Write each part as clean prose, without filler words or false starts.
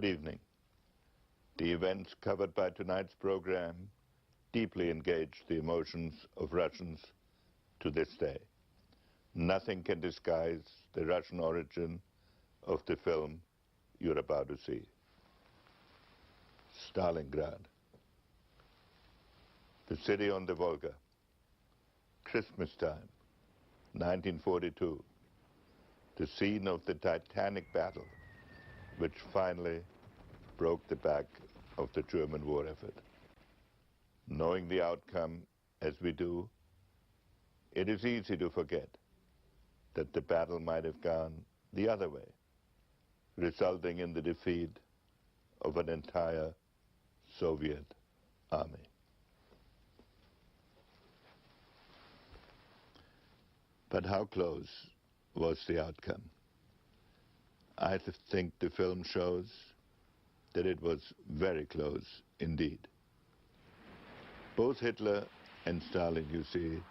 Good evening. The events covered by tonight's program deeply engage the emotions of Russians to this day. Nothing can disguise the Russian origin of the film you're about to see. Stalingrad, the city on the Volga, Christmas time, 1942, the scene of the titanic battle which finally broke the back of the German war effort. Knowing the outcome as we do, it is easy to forget that the battle might have gone the other way, resulting in the defeat of an entire Soviet army. But how close was the outcome? I think the film shows that it was very close indeed. Both Hitler and Stalin, you see,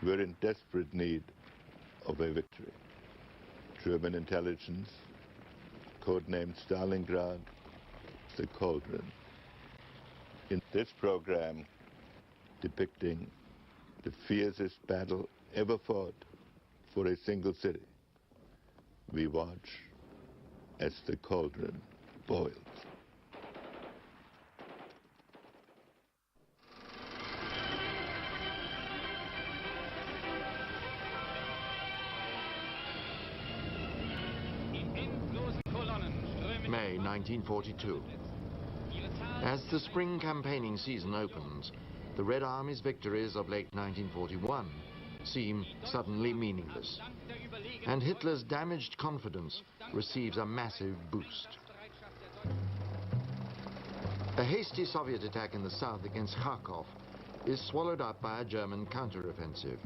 were in desperate need of a victory. German intelligence, codenamed Stalingrad, the Cauldron. In this program, depicting the fiercest battle ever fought for a single city, we watch as the cauldron boils. May 1942. As the spring campaigning season opens, the Red Army's victories of late 1941 seem suddenly meaningless, and Hitler's damaged confidence receives a massive boost. A hasty Soviet attack in the south against Kharkov is swallowed up by a German counteroffensive.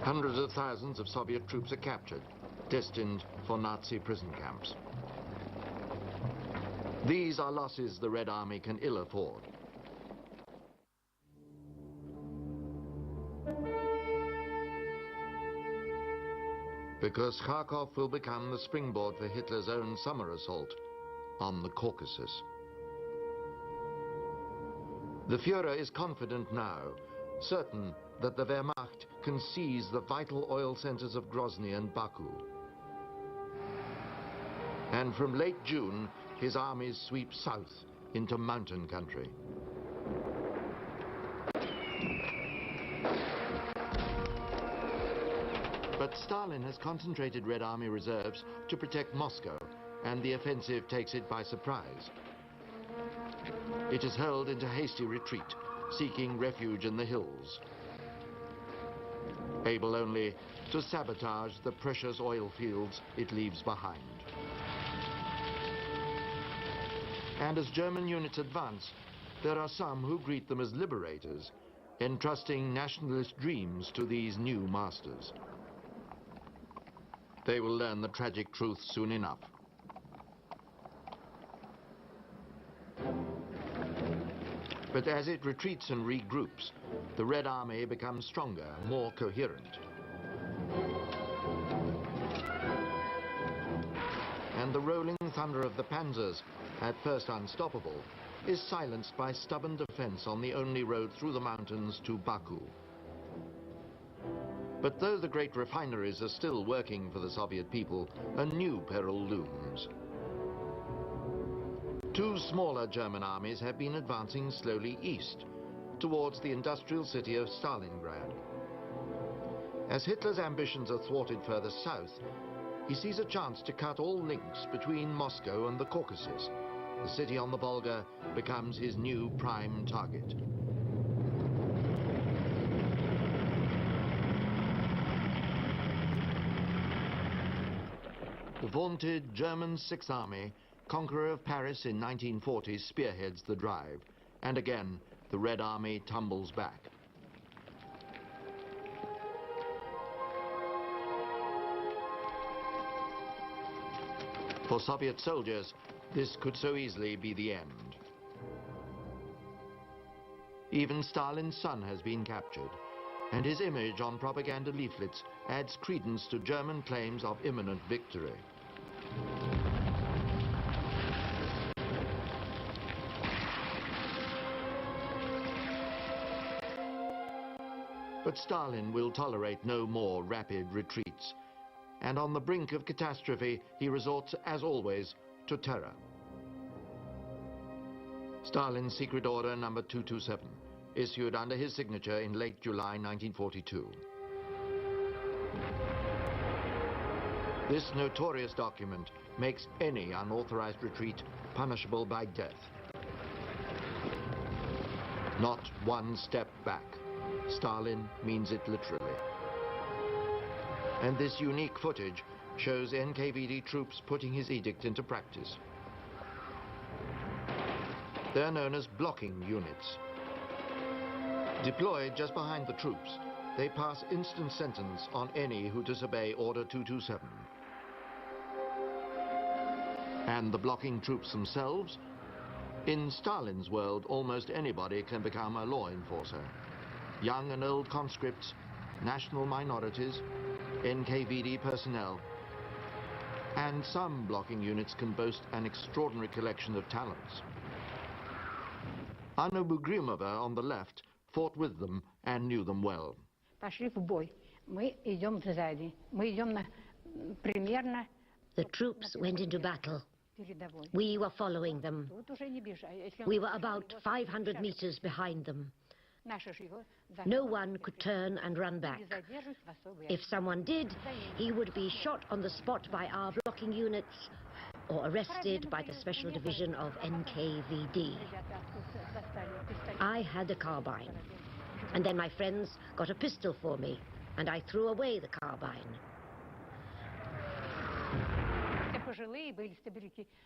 Hundreds of thousands of Soviet troops are captured, destined for Nazi prison camps. These are losses the Red Army can ill afford. Because Kharkov will become the springboard for Hitler's own summer assault on the Caucasus. The Führer is confident now, certain that the Wehrmacht can seize the vital oil centers of Grozny and Baku. And from late June, his armies sweep south into mountain country. But Stalin has concentrated Red Army reserves to protect Moscow, and the offensive takes it by surprise. It is hurled into hasty retreat, seeking refuge in the hills, able only to sabotage the precious oil fields it leaves behind. And as German units advance, there are some who greet them as liberators, entrusting nationalist dreams to these new masters. They will learn the tragic truth soon enough. But as it retreats and regroups, the Red Army becomes stronger, more coherent. And the rolling thunder of the panzers, at first unstoppable, is silenced by stubborn defense on the only road through the mountains to Baku. But though the great refineries are still working for the Soviet people, a new peril looms. Two smaller German armies have been advancing slowly east, towards the industrial city of Stalingrad. As Hitler's ambitions are thwarted further south, he sees a chance to cut all links between Moscow and the Caucasus. The city on the Volga becomes his new prime target. The vaunted German Sixth Army, conqueror of Paris in 1940, spearheads the drive, and again the Red Army tumbles back. For Soviet soldiers, this could so easily be the end. Even Stalin's son has been captured, and his image on propaganda leaflets adds credence to German claims of imminent victory. But Stalin will tolerate no more rapid retreats, and on the brink of catastrophe, he resorts, as always, to terror. Stalin's secret order number 227, issued under his signature in late July 1942. This notorious document makes any unauthorized retreat punishable by death. Not one step back. Stalin means it literally. And this unique footage shows NKVD troops putting his edict into practice. They're known as blocking units. Deployed just behind the troops, they pass instant sentence on any who disobey Order 227. And the blocking troops themselves? In Stalin's world, almost anybody can become a law enforcer. Young and old conscripts, national minorities, NKVD personnel, and some blocking units can boast an extraordinary collection of talents. Anna Bugrimova on the left fought with them and knew them well. The troops went into battle. We were following them. We were about 500 meters behind them. No one could turn and run back. If someone did, he would be shot on the spot by our blocking units or arrested by the special division of NKVD. I had a carbine, and then my friends got a pistol for me, and I threw away the carbine.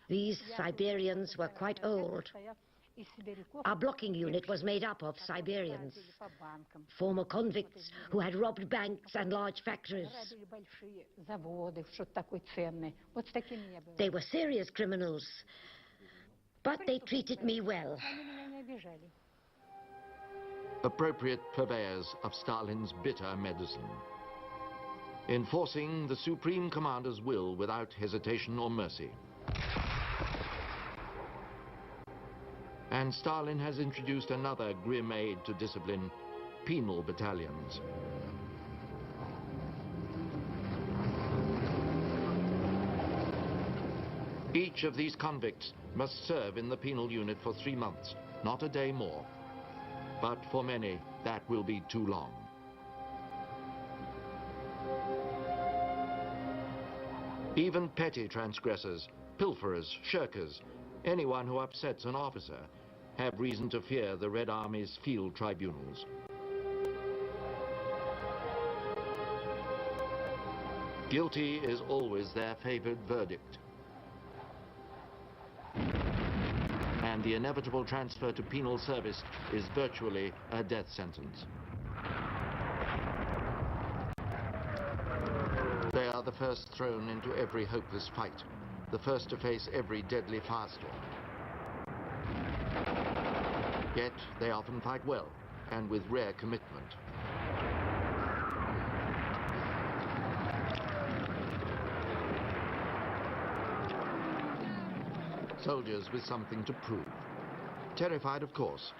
These Siberians were quite old. Our blocking unit was made up of Siberians, former convicts who had robbed banks and large factories. They were serious criminals, but they treated me well. Appropriate purveyors of Stalin's bitter medicine, enforcing the Supreme Commander's will without hesitation or mercy. And Stalin has introduced another grim aid to discipline, penal battalions. Each of these convicts must serve in the penal unit for 3 months, not a day more. But for many, that will be too long. Even petty transgressors, pilferers, shirkers, anyone who upsets an officer, have reason to fear the Red Army's field tribunals. Guilty is always their favored verdict. And the inevitable transfer to penal service is virtually a death sentence. They are the first thrown into every hopeless fight, the first to face every deadly firestorm. Yet they often fight well and with rare commitment. Soldiers with something to prove. Terrified, of course,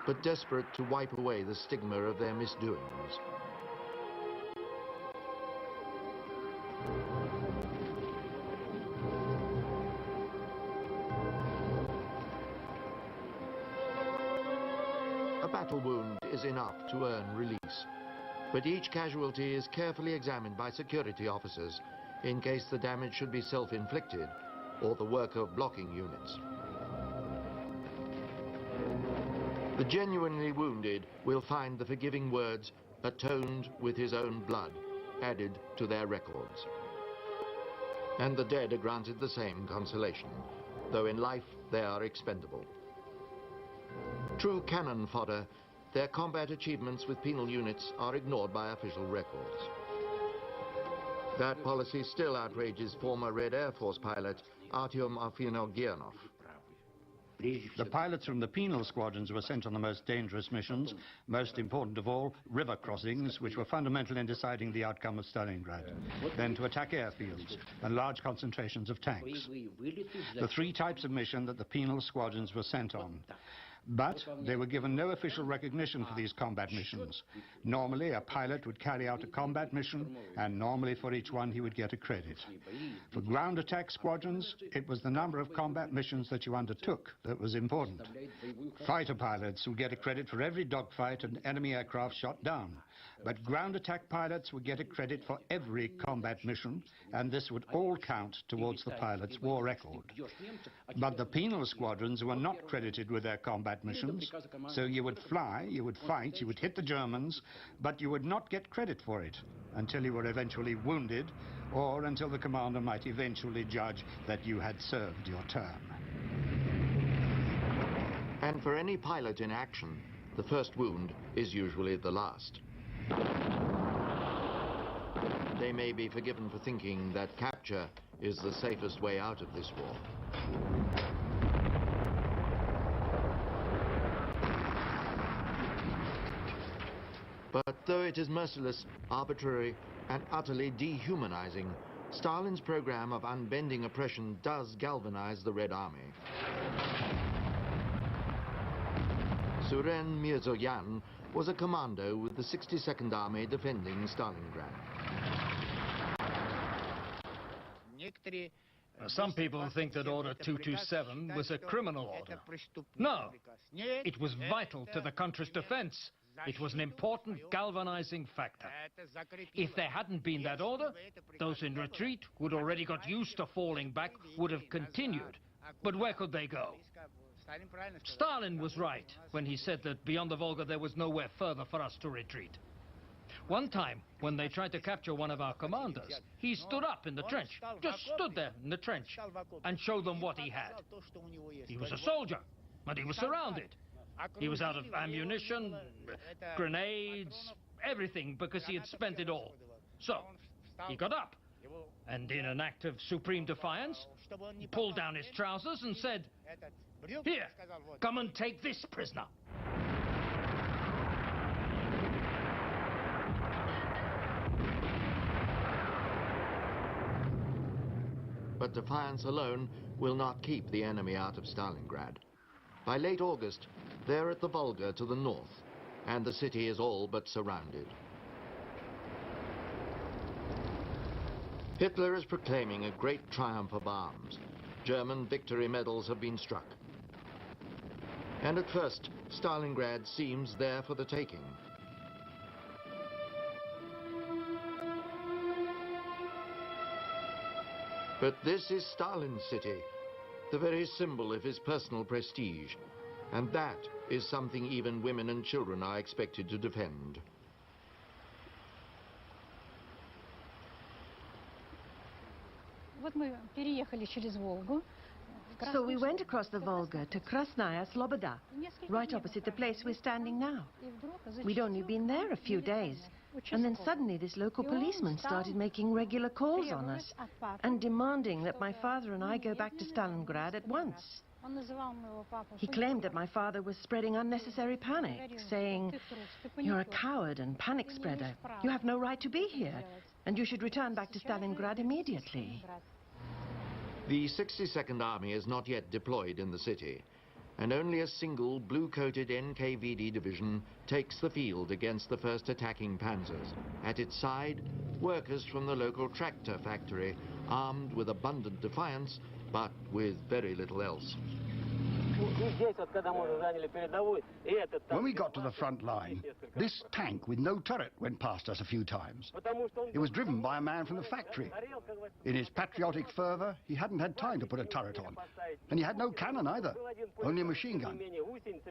but desperate to wipe away the stigma of their misdoings. A battle wound is enough to earn release, but each casualty is carefully examined by security officers in case the damage should be self-inflicted or the work of blocking units. The genuinely wounded will find the forgiving words, "atoned with his own blood," added to their records. And the dead are granted the same consolation, though in life they are expendable. True cannon fodder, their combat achievements with penal units are ignored by official records. That policy still outrages former Red Air Force pilot Artyom Afinogenov. The pilots from the penal squadrons were sent on the most dangerous missions, most important of all, river crossings, which were fundamental in deciding the outcome of Stalingrad, then to attack airfields and large concentrations of tanks. The three types of mission that the penal squadrons were sent on. But they were given no official recognition for these combat missions. Normally, a pilot would carry out a combat mission, and normally for each one he would get a credit. For ground attack squadrons, it was the number of combat missions that you undertook that was important. Fighter pilots would get a credit for every dogfight and enemy aircraft shot down. But ground attack pilots would get a credit for every combat mission, and this would all count towards the pilot's war record. But the penal squadrons were not credited with their combat missions, so you would fly, you would fight, you would hit the Germans, but you would not get credit for it until you were eventually wounded, or until the commander might eventually judge that you had served your term. And for any pilot in action, the first wound is usually the last. They may be forgiven for thinking that capture is the safest way out of this war. But though it is merciless, arbitrary, and utterly dehumanizing, Stalin's program of unbending oppression does galvanize the Red Army. Suren Mirzoyan was a commando with the 62nd Army defending Stalingrad. Some people think that Order 227 was a criminal order. No, it was vital to the country's defense. It was an important galvanizing factor. If there hadn't been that order, those in retreat who had already got used to falling back would have continued. But where could they go? Stalin was right when he said that beyond the Volga there was nowhere further for us to retreat. One time, when they tried to capture one of our commanders, he stood up in the trench, just stood there in the trench, and showed them what he had. He was a soldier, and he was surrounded. He was out of ammunition, grenades, everything, because he had spent it all. So, he got up, and in an act of supreme defiance, he pulled down his trousers and said, "Here, come and take this prisoner." But defiance alone will not keep the enemy out of Stalingrad. By late August, they're at the Volga to the north, and the city is all but surrounded. Hitler is proclaiming a great triumph of arms. German victory medals have been struck. And at first, Stalingrad seems there for the taking. But this is Stalin's city, the very symbol of his personal prestige. And that is something even women and children are expected to defend. So we went across the Volga to Krasnaya Sloboda, right opposite the place we're standing now. We'd only been there a few days, and then suddenly this local policeman started making regular calls on us and demanding that my father and I go back to Stalingrad at once. He claimed that my father was spreading unnecessary panic, saying, "You're a coward and panic spreader. You have no right to be here, and you should return back to Stalingrad immediately." The 62nd Army is not yet deployed in the city, and only a single blue-coated NKVD division takes the field against the first attacking panzers. At its side, workers from the local tractor factory, armed with abundant defiance, but with very little else. When we got to the front line, this tank with no turret went past us a few times. It was driven by a man from the factory. In his patriotic fervour, he hadn't had time to put a turret on. And he had no cannon either, only a machine gun.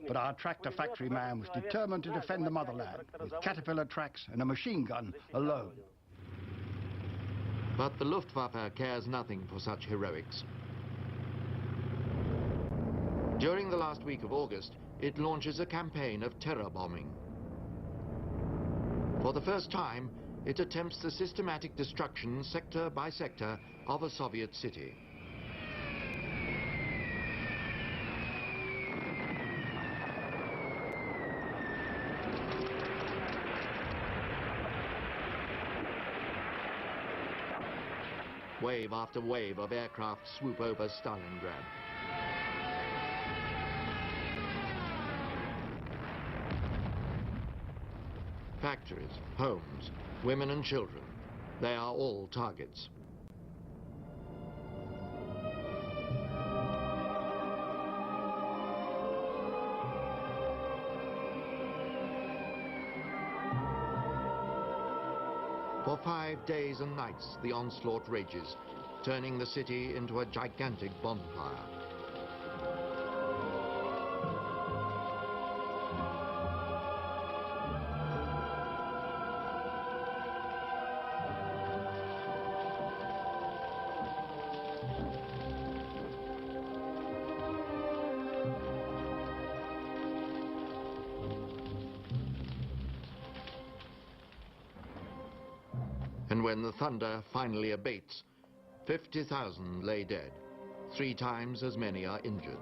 But our tractor factory man was determined to defend the motherland with caterpillar tracks and a machine gun alone. But the Luftwaffe cares nothing for such heroics. During the last week of August, it launches a campaign of terror bombing. For the first time, it attempts the systematic destruction, sector by sector, of a Soviet city. Wave after wave of aircraft swoop over Stalingrad. Factories, homes, women and children, they are all targets. For 5 days and nights, the onslaught rages, turning the city into a gigantic bonfire. And when the thunder finally abates, 50,000 lay dead. 3 times as many are injured.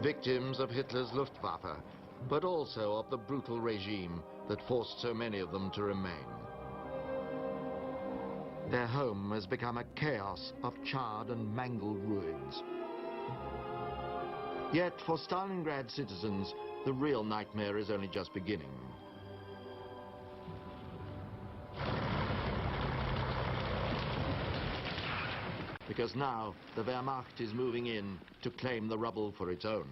Victims of Hitler's Luftwaffe, but also of the brutal regime that forced so many of them to remain. Their home has become a chaos of charred and mangled ruins. Yet for Stalingrad citizens, the real nightmare is only just beginning. Because now the Wehrmacht is moving in to claim the rubble for its own.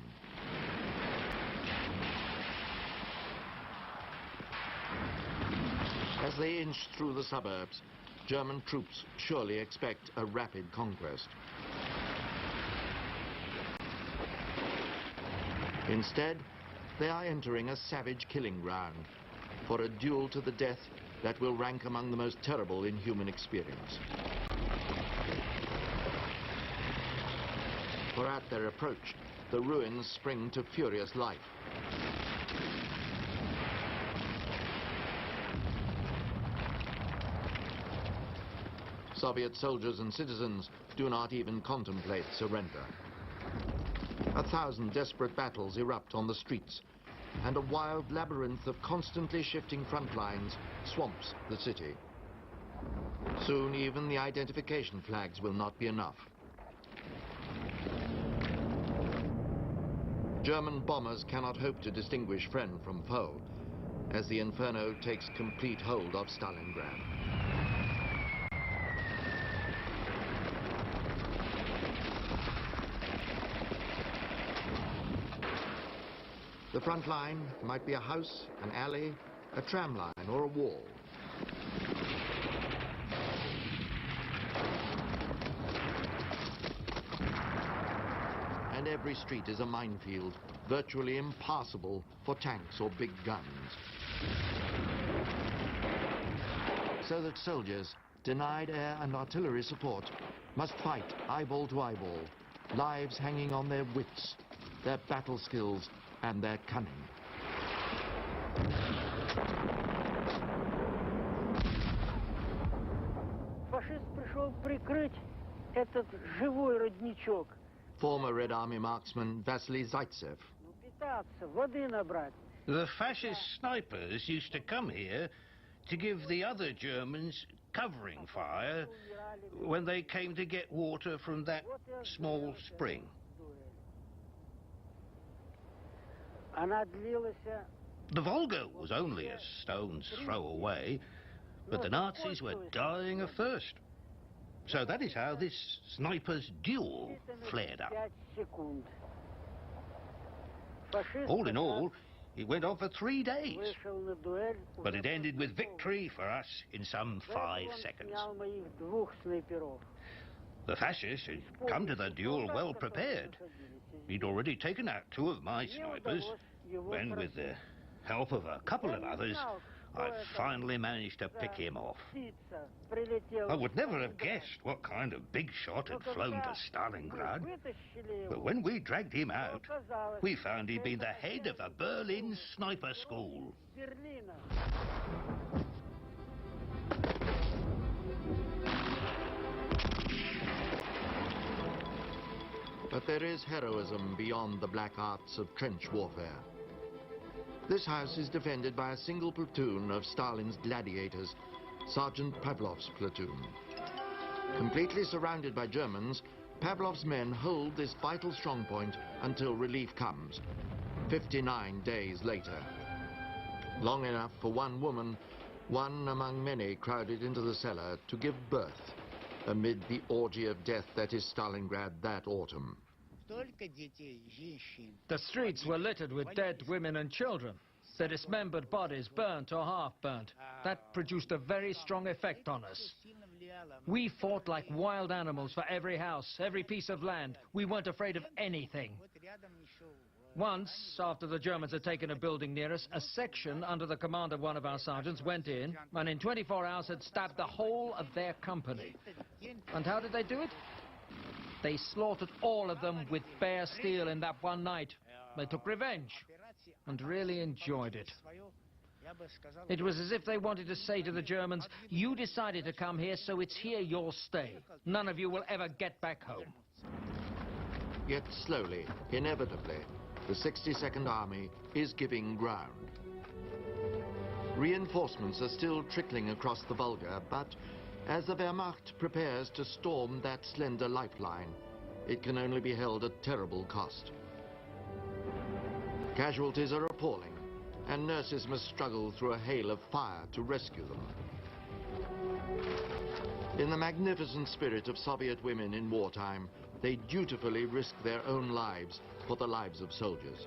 As they inch through the suburbs, German troops surely expect a rapid conquest. Instead, they are entering a savage killing ground for a duel to the death that will rank among the most terrible in human experience. For at their approach, the ruins spring to furious life. Soviet soldiers and citizens do not even contemplate surrender. 1,000 desperate battles erupt on the streets, and a wild labyrinth of constantly shifting front lines swamps the city. Soon even the identification flags will not be enough. German bombers cannot hope to distinguish friend from foe as the inferno takes complete hold of Stalingrad. The front line might be a house, an alley, a tram line, or a wall. And every street is a minefield, virtually impassable for tanks or big guns. So that soldiers, denied air and artillery support, must fight eyeball to eyeball, lives hanging on their wits, their battle skills, and their cunning. Фашист пришел прикрыть этот живой родничок. Former Red Army marksman Vasily Zaitsev. Питаться, воды набрать. The fascist snipers used to come here to give the other Germans covering fire when they came to get water from that small spring. Она длилась. The Volga was only a stone's throw away, but the Nazis were dying of thirst. So that is how this sniper's duel flared up. All in all, it went on for 3 days, but it ended with victory for us in some 5 seconds. The fascists had come to the duel well prepared. He'd already taken out 2 of my snipers, when with the help of a couple of others, I finally managed to pick him off. I would never have guessed what kind of big shot had flown to Stalingrad, but when we dragged him out, we found he'd been the head of a Berlin sniper school. But there is heroism beyond the black arts of trench warfare. This house is defended by a single platoon of Stalin's gladiators, Sergeant Pavlov's platoon. Completely surrounded by Germans, Pavlov's men hold this vital strongpoint until relief comes, 59 days later. Long enough for one woman, one among many crowded into the cellar, to give birth amid the orgy of death that is Stalingrad that autumn. The streets were littered with dead women and children, their dismembered bodies burnt or half burnt. That produced a very strong effect on us. We fought like wild animals for every house, every piece of land. We weren't afraid of anything. Once, after the Germans had taken a building near us, a section under the command of one of our sergeants went in and in 24 hours had stabbed the whole of their company. And how did they do it? They slaughtered all of them with bare steel in that one night. They took revenge and really enjoyed it. It was as if they wanted to say to the Germans, you decided to come here, so it's here you'll stay. None of you will ever get back home. Yet slowly, inevitably, the 62nd Army is giving ground. Reinforcements are still trickling across the Volga, but as the Wehrmacht prepares to storm that slender lifeline, it can only be held at terrible cost. Casualties are appalling, and nurses must struggle through a hail of fire to rescue them. In the magnificent spirit of Soviet women in wartime, they dutifully risk their own lives for the lives of soldiers.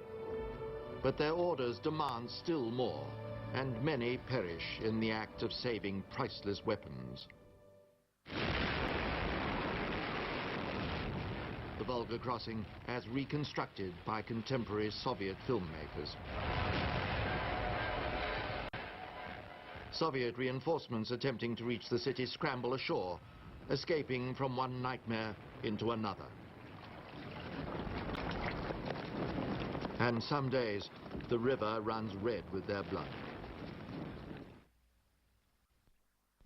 But their orders demand still more, and many perish in the act of saving priceless weapons. The Volga crossing as reconstructed by contemporary Soviet filmmakers. Soviet reinforcements attempting to reach the city scramble ashore, escaping from one nightmare into another. And some days, the river runs red with their blood.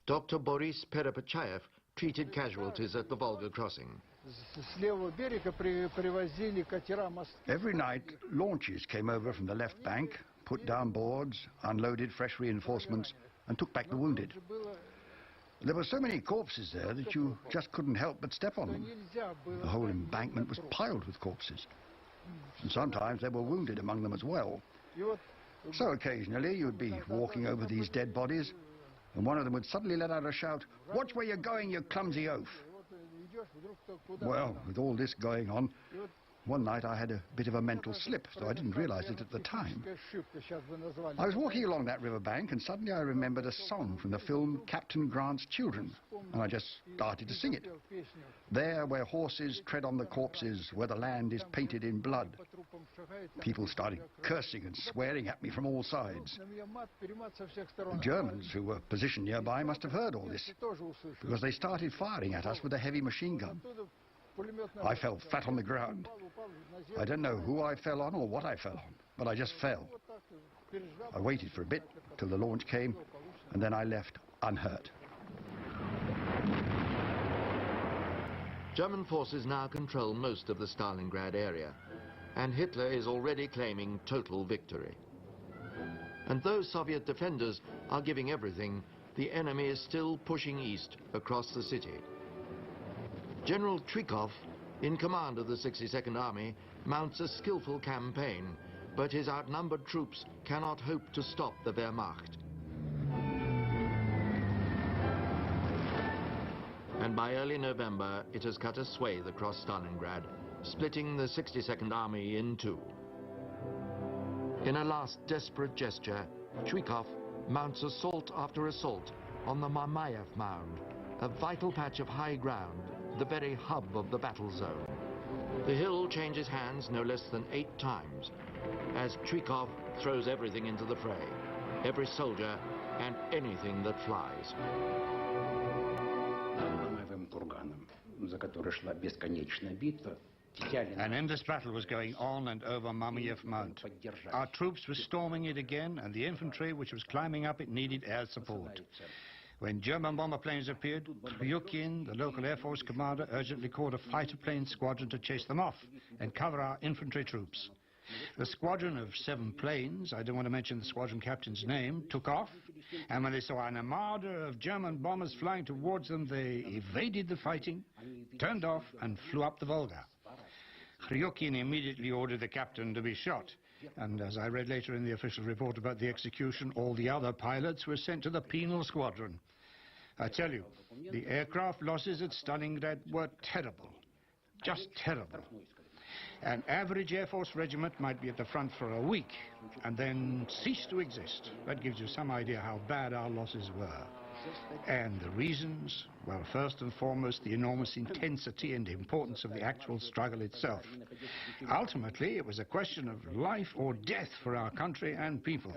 Dr. Boris Perepachayev treated casualties at the Volga crossing. Every night, launches came over from the left bank, put down boards, unloaded fresh reinforcements, and took back the wounded. There were so many corpses there that you just couldn't help but step on them. The whole embankment was piled with corpses. And sometimes there were wounded among them as well. So occasionally you'd be walking over these dead bodies, and one of them would suddenly let out a shout, "Watch where you're going, you clumsy oaf!" Well, with all this going on, one night I had a bit of a mental slip, so I didn't realize it at the time. I was walking along that riverbank, and suddenly I remembered a song from the film Captain Grant's Children, and I just started to sing it. There where horses tread on the corpses, where the land is painted in blood. People started cursing and swearing at me from all sides. The Germans, who were positioned nearby, must have heard all this, because they started firing at us with a heavy machine gun. I fell flat on the ground. I don't know who I fell on or what I fell on, but I just fell. I waited for a bit till the launch came, and then I left unhurt. German forces now control most of the Stalingrad area, and Hitler is already claiming total victory. And though Soviet defenders are giving everything, the enemy is still pushing east across the city. General Trikov, in command of the 62nd Army, mounts a skillful campaign, but his outnumbered troops cannot hope to stop the Wehrmacht. And by early November, it has cut a swathe across Stalingrad, splitting the 62nd Army in two. In a last desperate gesture, Trikov mounts assault after assault on the Mamayev Mound, a vital patch of high ground, the very hub of the battle zone. The hill changes hands no less than 8 times, as Trikov throws everything into the fray, every soldier and anything that flies. An endless battle was going on and over Mamayev Mount. Our troops were storming it again, and the infantry, which was climbing up it, needed air support. When German bomber planes appeared, Kryukin, the local Air Force commander, urgently called a fighter plane squadron to chase them off and cover our infantry troops. The squadron of 7 planes, I don't want to mention the squadron captain's name, took off, and when they saw an armada of German bombers flying towards them, they evaded the fighting, turned off, and flew up the Volga. Kryukin immediately ordered the captain to be shot, and as I read later in the official report about the execution, all the other pilots were sent to the penal squadron. I tell you, the aircraft losses at Stalingrad were terrible, just terrible. An average Air Force regiment might be at the front for a week and then cease to exist. That gives you some idea how bad our losses were. And the reasons? Well, first and foremost, the enormous intensity and importance of the actual struggle itself. Ultimately, it was a question of life or death for our country and people.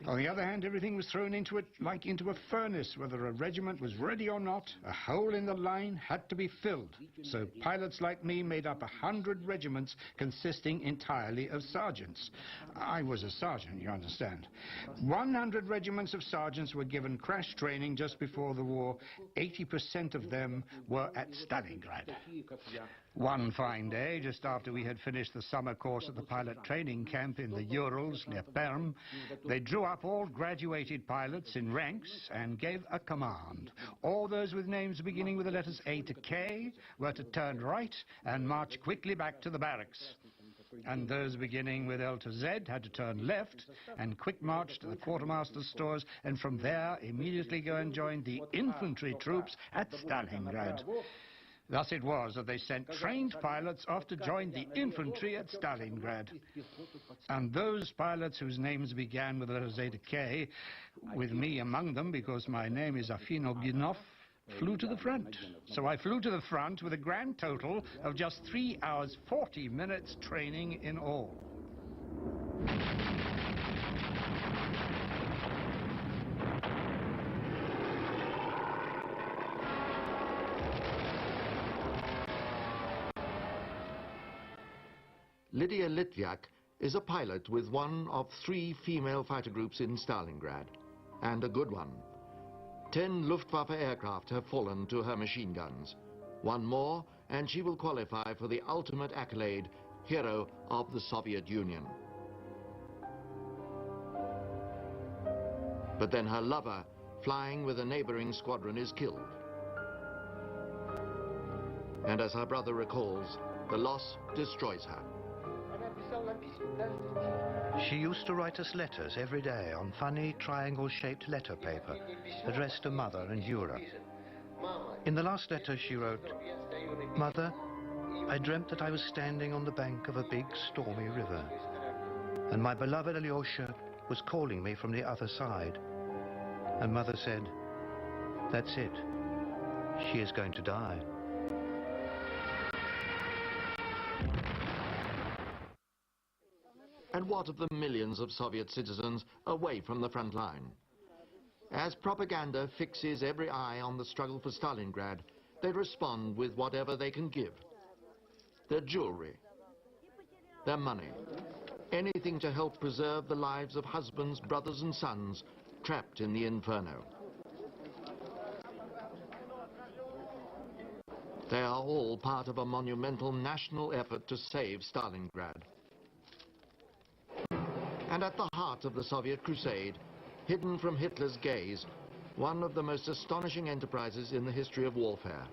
On the other hand, everything was thrown into it like into a furnace. Whether a regiment was ready or not, a hole in the line had to be filled. So pilots like me made up 100 regiments consisting entirely of sergeants. I was a sergeant, you understand. 100 regiments of sergeants were given crash training just before the war. 80% of them were at Stalingrad. One fine day, just after we had finished the summer course at the pilot training camp in the Urals near Perm, they drew up all graduated pilots in ranks and gave a command. All those with names beginning with the letters A to K were to turn right and march quickly back to the barracks. And those beginning with L to Z had to turn left and quick march to the quartermaster's stores, and from there immediately go and join the infantry troops at Stalingrad. Thus it was that they sent trained pilots off to join the infantry at Stalingrad. And those pilots whose names began with the letters A to K, with me among them because my name is Afinoginov, flew to the front. So I flew to the front with a grand total of just 3 hours 40 minutes training in all. Lydia Litviak is a pilot with one of 3 female fighter groups in Stalingrad, and a good one. 10 Luftwaffe aircraft have fallen to her machine guns. One more, and she will qualify for the ultimate accolade, Hero of the Soviet Union. But then her lover, flying with a neighboring squadron, is killed. And as her brother recalls, the loss destroys her. She used to write us letters every day on funny triangle-shaped letter paper addressed to Mother and Yura. In the last letter she wrote, "Mother, I dreamt that I was standing on the bank of a big stormy river, and my beloved Alyosha was calling me from the other side. And Mother said, 'That's it. She is going to die.'" And what of the millions of Soviet citizens away from the front line? As propaganda fixes every eye on the struggle for Stalingrad, they respond with whatever they can give. Their jewelry, their money, anything to help preserve the lives of husbands, brothers and sons trapped in the inferno. They are all part of a monumental national effort to save Stalingrad. And at the heart of the Soviet crusade, hidden from Hitler's gaze, one of the most astonishing enterprises in the history of warfare.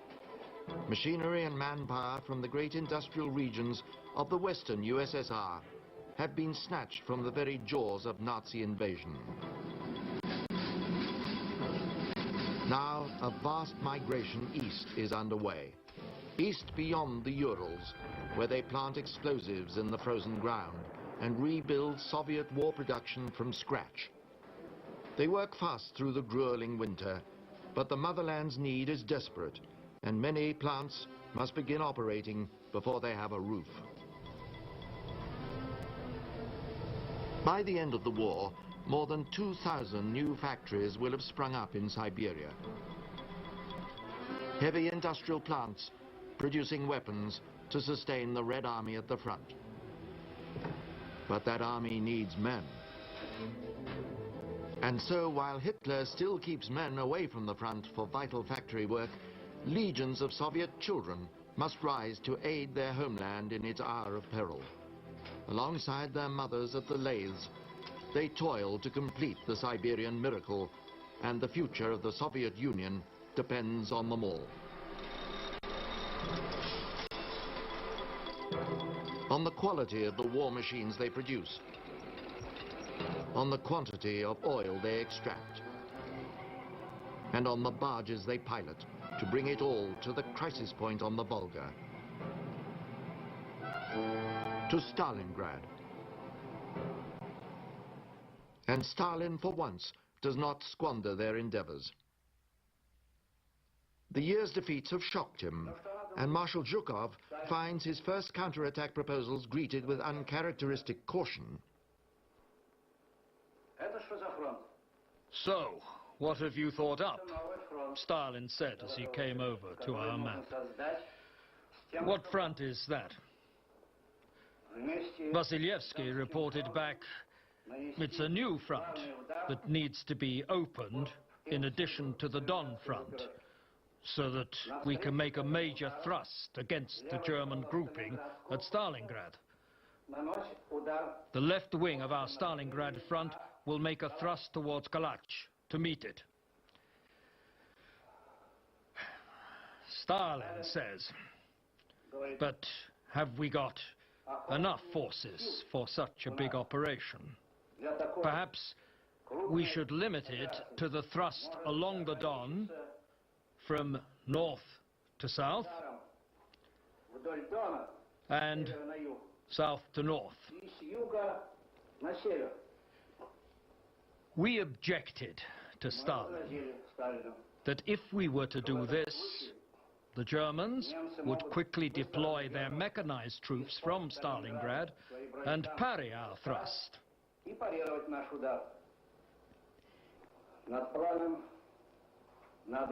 Machinery and manpower from the great industrial regions of the Western USSR have been snatched from the very jaws of Nazi invasion. Now, a vast migration east is underway. East beyond the Urals, where they plant explosives in the frozen ground and rebuild Soviet war production from scratch. They work fast through the grueling winter, but the motherland's need is desperate, and many plants must begin operating before they have a roof. By the end of the war, more than 2,000 new factories will have sprung up in Siberia. Heavy industrial plants producing weapons to sustain the Red Army at the front. But that army needs men. And so while Hitler still keeps men away from the front for vital factory work, legions of Soviet children must rise to aid their homeland in its hour of peril. alongside their mothers at the lathes, they toil to complete the Siberian miracle, and the future of the Soviet Union depends on them all. On the quality of the war machines they produce, on the quantity of oil they extract, and on the barges they pilot to bring it all to the crisis point on the Volga, to Stalingrad. And Stalin, for once, does not squander their endeavors. The year's defeats have shocked him, and Marshal Zhukov finds his first counterattack proposals greeted with uncharacteristic caution. So, what have you thought up? Stalin said as he came over to our map. What front is that? Vasilevsky reported back, it's a new front that needs to be opened in addition to the Don front, so that we can make a major thrust against the German grouping at Stalingrad. The left wing of our Stalingrad front will make a thrust towards Kalach to meet it. Stalin says, but have we got enough forces for such a big operation? Perhaps we should limit it to the thrust along the Don from north to south and south to north. We objected to Stalin that if we were to do this, the Germans would quickly deploy their mechanized troops from Stalingrad and parry our thrust.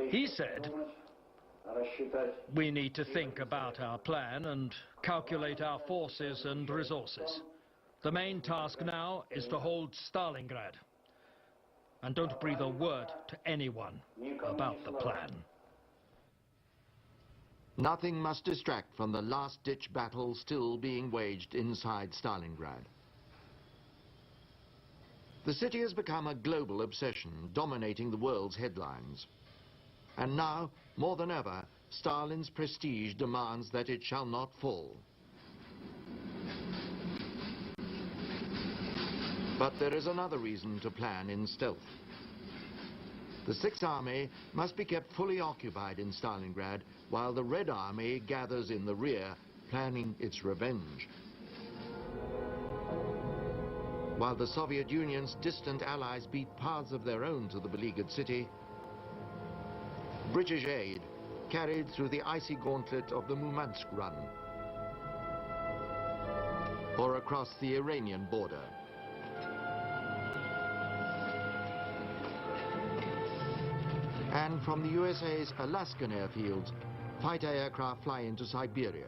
He said, we need to think about our plan and calculate our forces and resources. The main task now is to hold Stalingrad. And don't breathe a word to anyone about the plan. Nothing must distract from the last-ditch battle still being waged inside Stalingrad. The city has become a global obsession, dominating the world's headlines. And now, more than ever, Stalin's prestige demands that it shall not fall. But there is another reason to plan in stealth. The Sixth Army must be kept fully occupied in Stalingrad while the Red Army gathers in the rear, planning its revenge. While the Soviet Union's distant allies beat paths of their own to the beleaguered city, British aid carried through the icy gauntlet of the Murmansk Run or across the Iranian border. And from the USA's Alaskan airfields, fighter aircraft fly into Siberia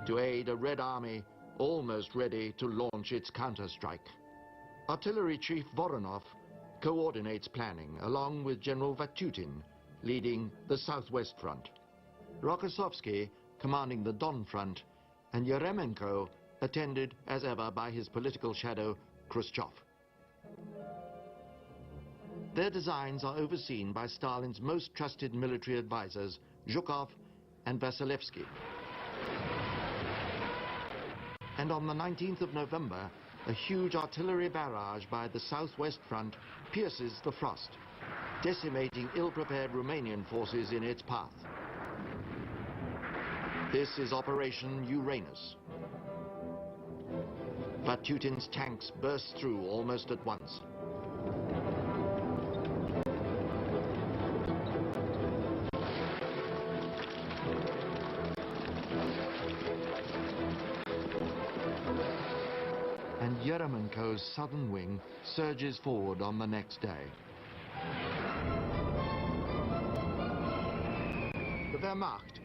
to aid a Red Army almost ready to launch its counterstrike. Artillery Chief Voronov coordinates planning along with General Vatutin, leading the Southwest Front, Rokossovsky commanding the Don Front, and Yeremenko attended as ever by his political shadow, Khrushchev. Their designs are overseen by Stalin's most trusted military advisors, Zhukov and Vasilevsky. And on the 19th of November, a huge artillery barrage by the Southwest Front pierces the frost, decimating ill-prepared Romanian forces in its path. This is Operation Uranus. Vatutin's tanks burst through almost at once. And Yeremenko's southern wing surges forward on the next day. The Wehrmacht,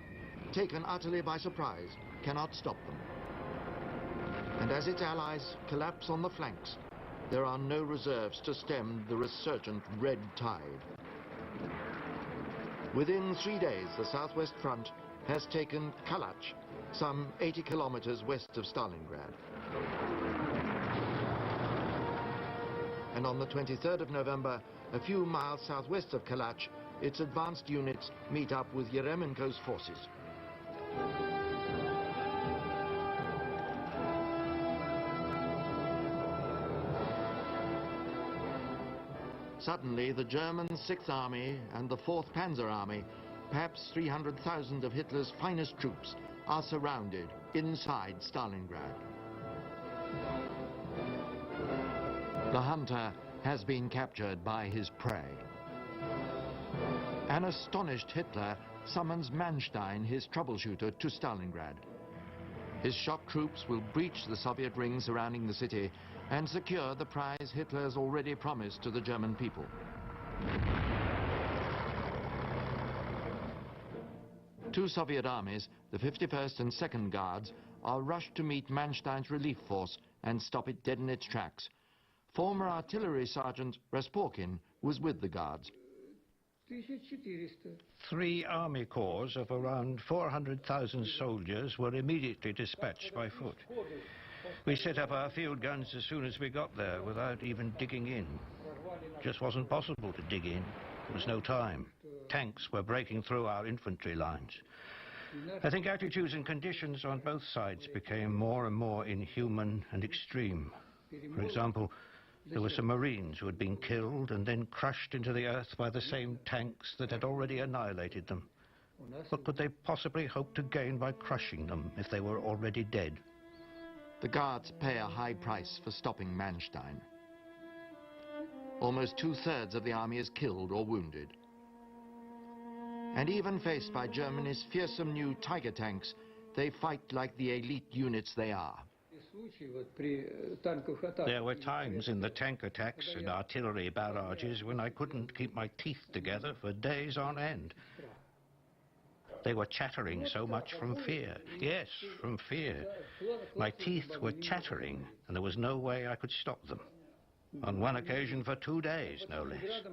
taken utterly by surprise, cannot stop them. And as its allies collapse on the flanks, there are no reserves to stem the resurgent red tide. Within 3 days, the Southwest Front has taken Kalach, some 80 kilometers west of Stalingrad. and on the 23rd of November, a few miles southwest of Kalach, its advanced units meet up with Yeremenko's forces. Suddenly, the German 6th Army and the 4th Panzer Army, perhaps 300,000 of Hitler's finest troops, are surrounded inside Stalingrad. The hunter has been captured by his prey. An astonished Hitler summons Manstein, his troubleshooter, to Stalingrad. His shock troops will breach the Soviet ring surrounding the city and secure the prize Hitler has already promised to the German people. Two Soviet armies, the 51st and 2nd Guards, are rushed to meet Manstein's relief force and stop it dead in its tracks. Former artillery sergeant Rasputin was with the Guards. 3 army corps of around 400,000 soldiers were immediately dispatched by foot. We set up our field guns as soon as we got there, without even digging in. Just wasn't possible to dig in. There was no time. Tanks were breaking through our infantry lines. I think attitudes and conditions on both sides became more and more inhuman and extreme. For example, there were some Marines who had been killed and then crushed into the earth by the same tanks that had already annihilated them. What could they possibly hope to gain by crushing them if they were already dead? The Guards pay a high price for stopping Manstein. Almost 2/3 of the army is killed or wounded. And even faced by Germany's fearsome new Tiger tanks, they fight like the elite units they are. There were times in the tank attacks and artillery barrages when I couldn't keep my teeth together for days on end. They were chattering so much from fear. Yes, from fear. My teeth were chattering, and there was no way I could stop them. On one occasion for 2 days, no less.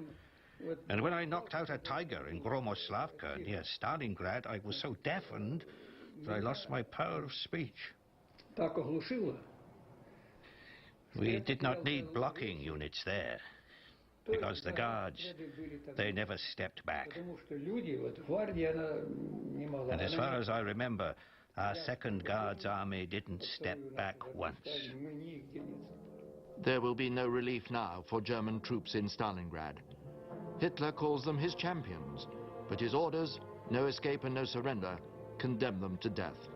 And when I knocked out a tiger in Gromoslavka near Stalingrad, I was so deafened that I lost my power of speech. We did not need blocking units there, because the Guards, they never stepped back. And as far as I remember, our 2nd Guards army didn't step back once. There will be no relief now for German troops in Stalingrad. Hitler calls them his champions, but his orders, no escape and no surrender, condemn them to death.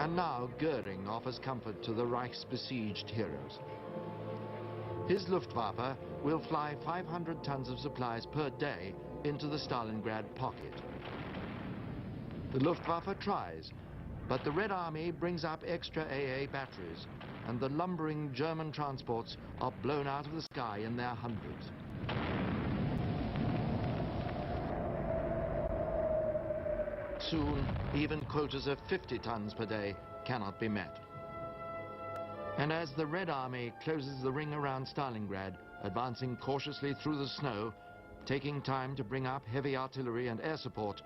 And now Goering offers comfort to the Reich's besieged heroes. His Luftwaffe will fly 500 tons of supplies per day into the Stalingrad pocket. The Luftwaffe tries, but the Red Army brings up extra AA batteries, and the lumbering German transports are blown out of the sky in their hundreds. Soon, even quotas of 50 tons per day cannot be met. And as the Red Army closes the ring around Stalingrad, advancing cautiously through the snow, taking time to bring up heavy artillery and air support,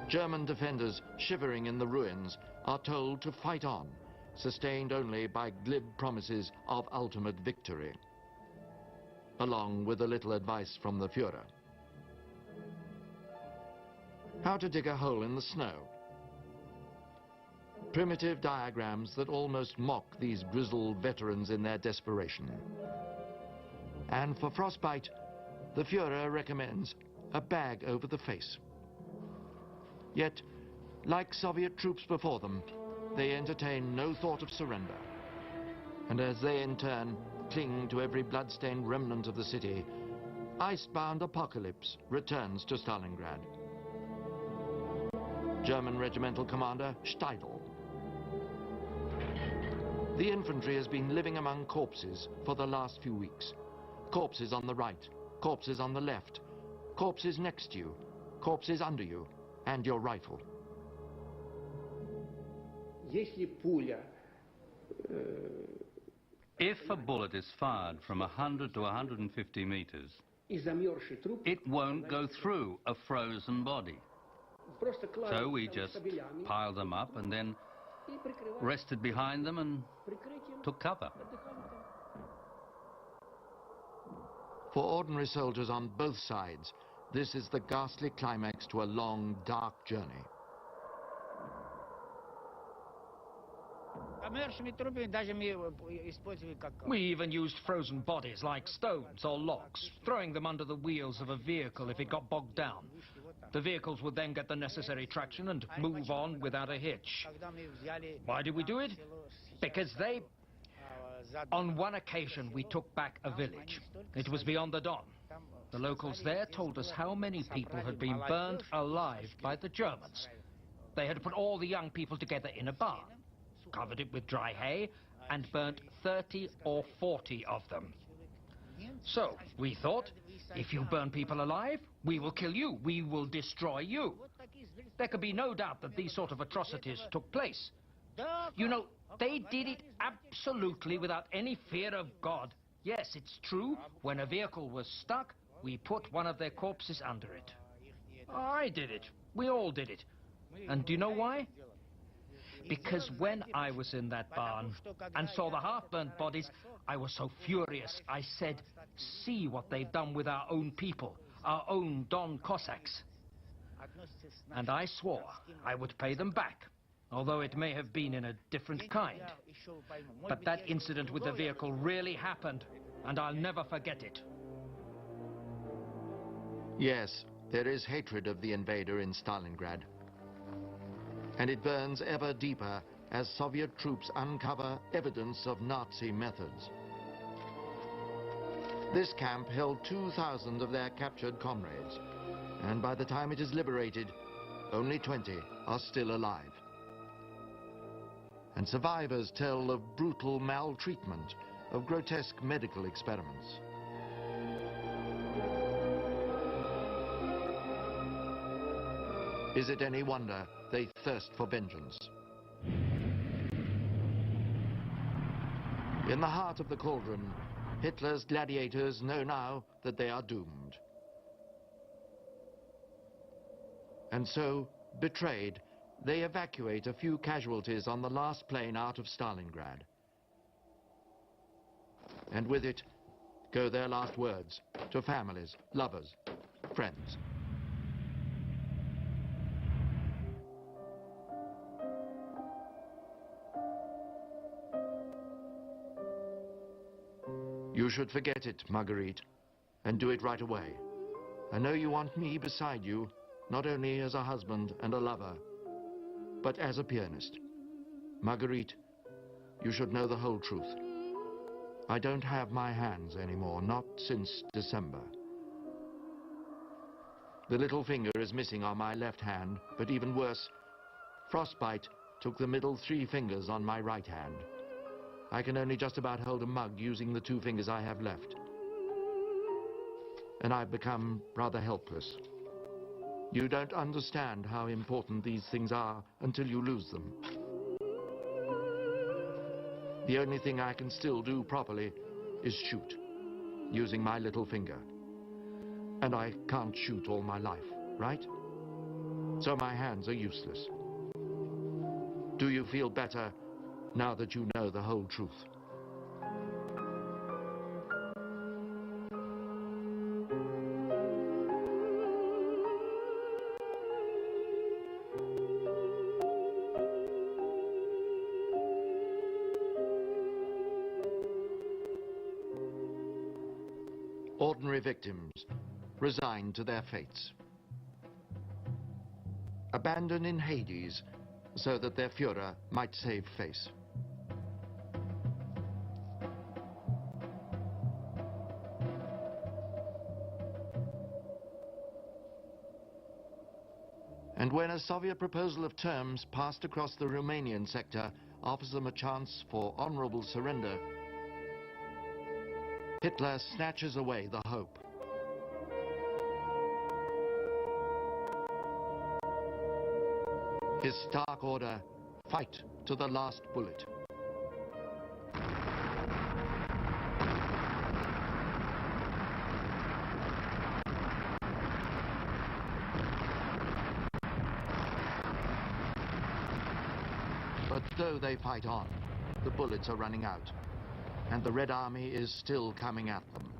German defenders shivering in the ruins are told to fight on, sustained only by glib promises of ultimate victory, along with a little advice from the Führer. How to dig a hole in the snow. Primitive diagrams that almost mock these grizzled veterans in their desperation. And for frostbite, the Führer recommends a bag over the face. Yet, like Soviet troops before them, they entertain no thought of surrender. And as they in turn cling to every blood-stained remnant of the city, icebound apocalypse returns to Stalingrad. German regimental commander Steidl. The infantry has been living among corpses for the last few weeks. Corpses on the right, corpses on the left, corpses next to you, corpses under you, and your rifle. If a bullet is fired from 100 to 150 meters, it won't go through a frozen body. So we just pile them up and then rested behind them and took cover. For ordinary soldiers on both sides, this is the ghastly climax to a long, dark journey. We even used frozen bodies like stones or logs, throwing them under the wheels of a vehicle if it got bogged down. The vehicles would then get the necessary traction and move on without a hitch. Why did we do it? Because on one occasion, we took back a village. It was beyond the Don. The locals there told us how many people had been burned alive by the Germans. They had put all the young people together in a barn, covered it with dry hay, and burnt 30 or 40 of them. So we thought, if you burn people alive, we will kill you, we will destroy you. There could be no doubt that these sort of atrocities took place. You know, they did it absolutely without any fear of God. Yes, it's true, when a vehicle was stuck, we put one of their corpses under it. I did it. We all did it. And do you know why? Because when I was in that barn and saw the half-burnt bodies, I was so furious. I said, see what they've done with our own people, our own Don Cossacks. And I swore I would pay them back, although it may have been in a different kind. But that incident with the vehicle really happened, and I'll never forget it. Yes, there is hatred of the invader in Stalingrad. And it burns ever deeper as Soviet troops uncover evidence of Nazi methods. This camp held 2,000 of their captured comrades, and by the time it is liberated, only 20 are still alive. And survivors tell of brutal maltreatment, of grotesque medical experiments. Is it any wonder they thirst for vengeance? In the heart of the cauldron, Hitler's gladiators know now that they are doomed. And so, betrayed, they evacuate a few casualties on the last plane out of Stalingrad. And with it go their last words to families, lovers, friends. You should forget it, Marguerite, and do it right away. I know you want me beside you, not only as a husband and a lover, but as a pianist. Marguerite, you should know the whole truth. I don't have my hands anymore, not since December. The little finger is missing on my left hand, but even worse, frostbite took the middle 3 fingers on my right hand. I can only just about hold a mug using the 2 fingers I have left. And I've become rather helpless. You don't understand how important these things are until you lose them. The only thing I can still do properly is shoot, using my little finger. And I can't shoot all my life, right? So my hands are useless. Do you feel better now that you know the whole truth? Ordinary victims, resigned to their fates. Abandoned in Hades, so that their Führer might save face. And when a Soviet proposal of terms passed across the Romanian sector offers them a chance for honorable surrender, Hitler snatches away the hope. His stark order, fight to the last bullet. But though they fight on, the bullets are running out, and the Red Army is still coming at them.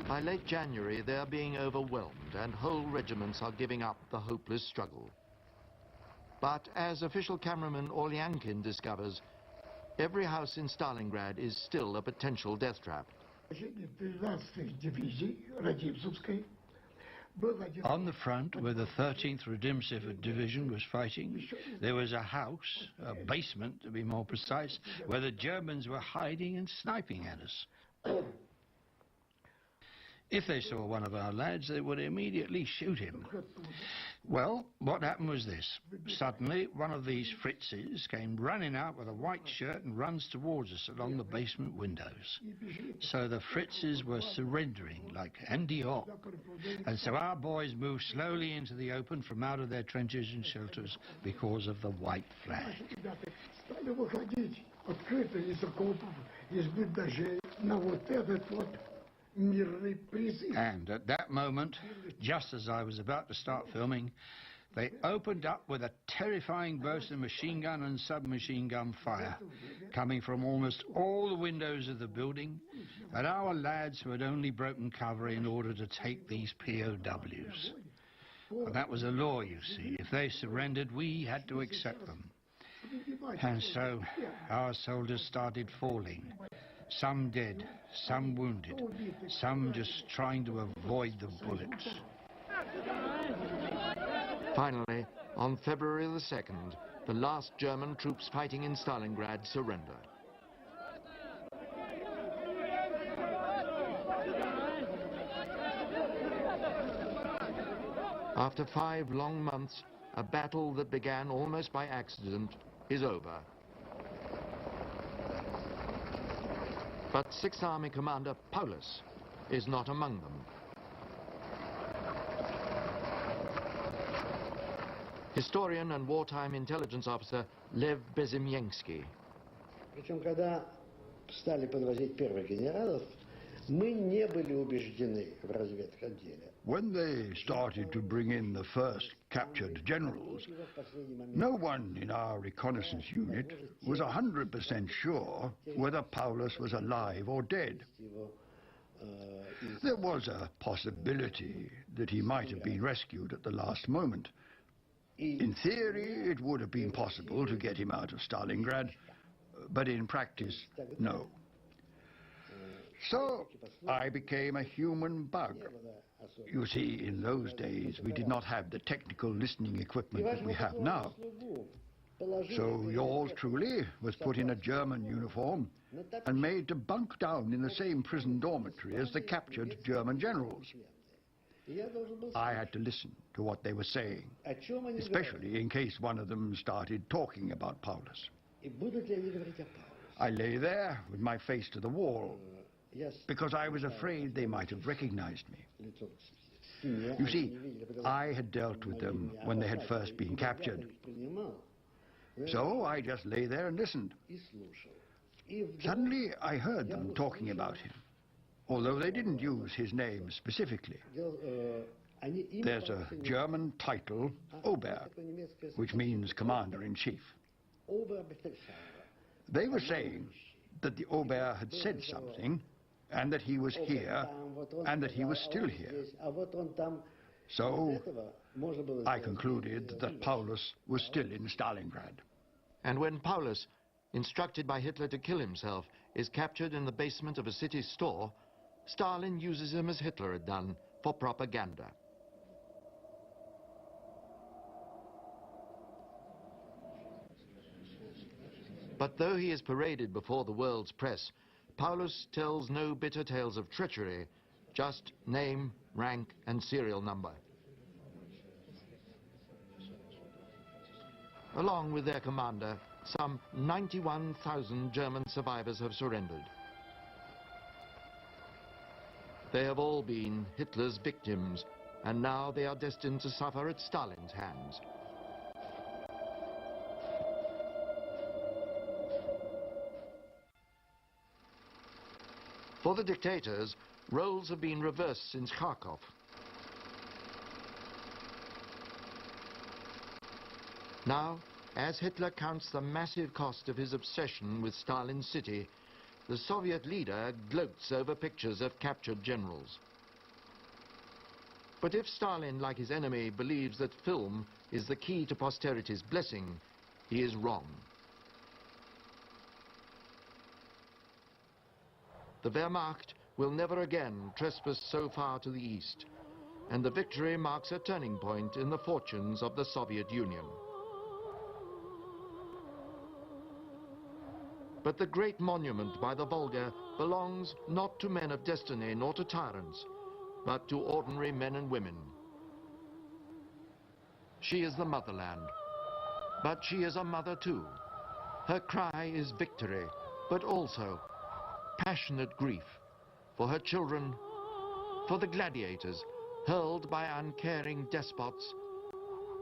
By late January, they are being overwhelmed, and whole regiments are giving up the hopeless struggle. But as official cameraman Olyankin discovers, every house in Stalingrad is still a potential death trap. On the front, where the 13th Redimsiv Division was fighting, there was a house, a basement to be more precise, where the Germans were hiding and sniping at us. If they saw one of our lads, they would immediately shoot him. Well, what happened was this. Suddenly, one of these Fritzes came running out with a white shirt and runs towards us along the basement windows. So the Fritzes were surrendering, like Andy Hawk. And so our boys moved slowly into the open from out of their trenches and shelters because of the white flag. And at that moment, just as I was about to start filming, they opened up with a terrifying burst of machine gun and submachine gun fire, coming from almost all the windows of the building, at our lads who had only broken cover in order to take these POWs. But that was a law, you see. If they surrendered, we had to accept them. And so our soldiers started falling. Some dead, some wounded, some just trying to avoid the bullets. Finally, on February the 2nd, the last German troops fighting in Stalingrad surrender. After 5 long months, a battle that began almost by accident is over. But 6th Army Commander Paulus is not among them. Historian and wartime intelligence officer Lev Bezimensky. Причем, когда стали подвозить первых генералов, мы не были убеждены в разведотделе. When they started to bring in the first captured generals, no one in our reconnaissance unit was 100% sure whether Paulus was alive or dead. There was a possibility that he might have been rescued at the last moment. In theory, it would have been possible to get him out of Stalingrad, but in practice, no. So I became a human bug. You see, in those days, we did not have the technical listening equipment that we have now. So yours truly was put in a German uniform and made to bunk down in the same prison dormitory as the captured German generals. I had to listen to what they were saying, especially in case one of them started talking about Paulus. I lay there with my face to the wall, because I was afraid they might have recognized me. You see, I had dealt with them when they had first been captured. So I just lay there and listened. Suddenly I heard them talking about him, although they didn't use his name specifically. There's a German title, Oberst, which means commander-in-chief. They were saying that the Oberst had said something, and that he was here, and that he was still here. So I concluded that Paulus was still in Stalingrad. And when Paulus, instructed by Hitler to kill himself, is captured in the basement of a city store, Stalin uses him as Hitler had done, for propaganda. But though he is paraded before the world's press, Paulus tells no bitter tales of treachery, just name, rank, and serial number. Along with their commander, some 91,000 German survivors have surrendered. They have all been Hitler's victims, and now they are destined to suffer at Stalin's hands. For the dictators, roles have been reversed since Kharkov. Now, As Hitler counts the massive cost of his obsession with Stalin's city, the Soviet leader gloats over pictures of captured generals. But if Stalin, like his enemy, believes that film is the key to posterity's blessing, he is wrong. The Wehrmacht will never again trespass so far to the east, and the victory marks a turning point in the fortunes of the Soviet Union. But the great monument by the Volga belongs not to men of destiny nor to tyrants, but to ordinary men and women. She is the motherland, but she is a mother too. Her cry is victory, but also passionate grief for her children, for the gladiators hurled by uncaring despots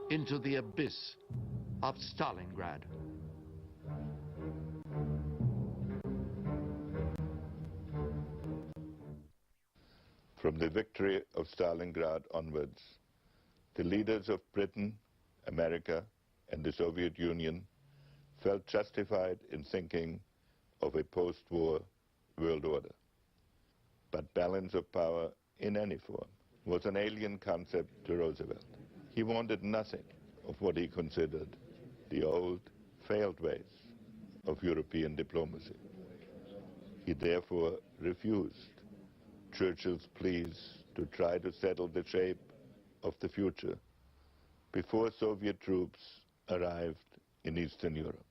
into the abyss of Stalingrad. From the victory of Stalingrad onwards, the leaders of Britain, America, and the Soviet Union felt justified in thinking of a post-war world order. But balance of power in any form was an alien concept to Roosevelt. He wanted nothing of what he considered the old, failed ways of European diplomacy. He therefore refused Churchill's pleas to try to settle the shape of the future before Soviet troops arrived in Eastern Europe.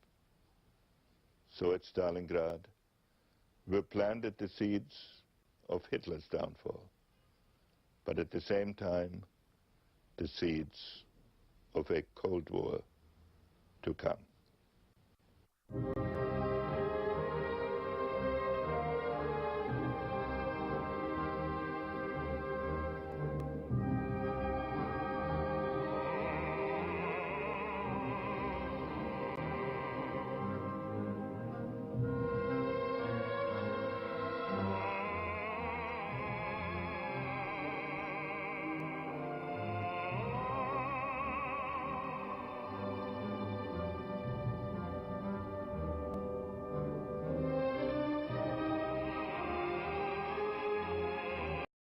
So at Stalingrad were planted the seeds of Hitler's downfall, but at the same time the seeds of a Cold War to come.